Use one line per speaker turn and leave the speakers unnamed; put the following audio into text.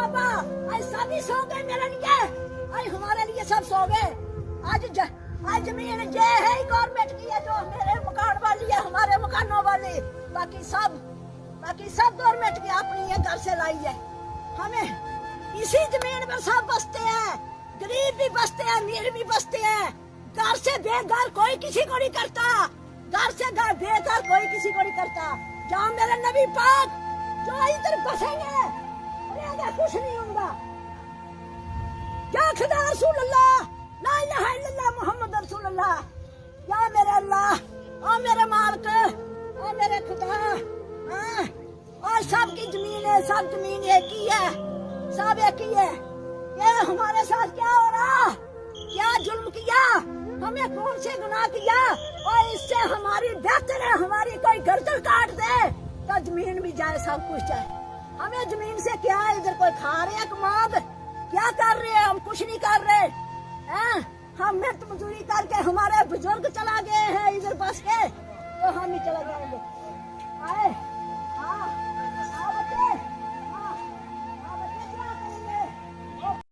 बाबा आज सभी सो गए मेरे लिए, आज हमारे लिए सब सो गए। आज जमीन ये है गवर्नमेंट की है, जो मेरे मकान वाली है, हमारे मकानों वाली, बाकी सब गवर्नमेंट की अपनी है, घर से लाई है। हमें इसी जमीन पर सब बसते हैं, गरीब भी बसते हैं, अमीर भी बसते हैं। घर से बेघर कोई किसी को नहीं करता, घर से बेघर कोई किसी को नहीं करता। जहाँ मेरे नबी पाक जो इधर बसेंगे कुछ नहीं होगा। क्या खुदा रसूल अल्लाह, ला इलाहा इल्लल्लाह मुहम्मद रसूल अल्लाह। या मेरे अल्लाह, ओ मेरे मालिक, ओ मेरे खुदा, और सबकी जमीन है, सब जमीन एक ही है, सब एक ही है। ये हमारे साथ क्या हो रहा, क्या जुल्म किया, हमें कौन से गुनाह किया, और इससे हमारी बेहतर है हमारी कोई गर्दन काट दे तो जमीन भी जाए, सब कुछ जाए। हमें जमीन से क्या है, इधर कोई खा रहे हैं कमाद, क्या कर रहे हैं, हम कुछ नहीं कर रहे हैं। हम मेहनत मजदूरी करके हमारे बुजुर्ग चला गए हैं इधर बस के, तो हम ही चला जाएंगे।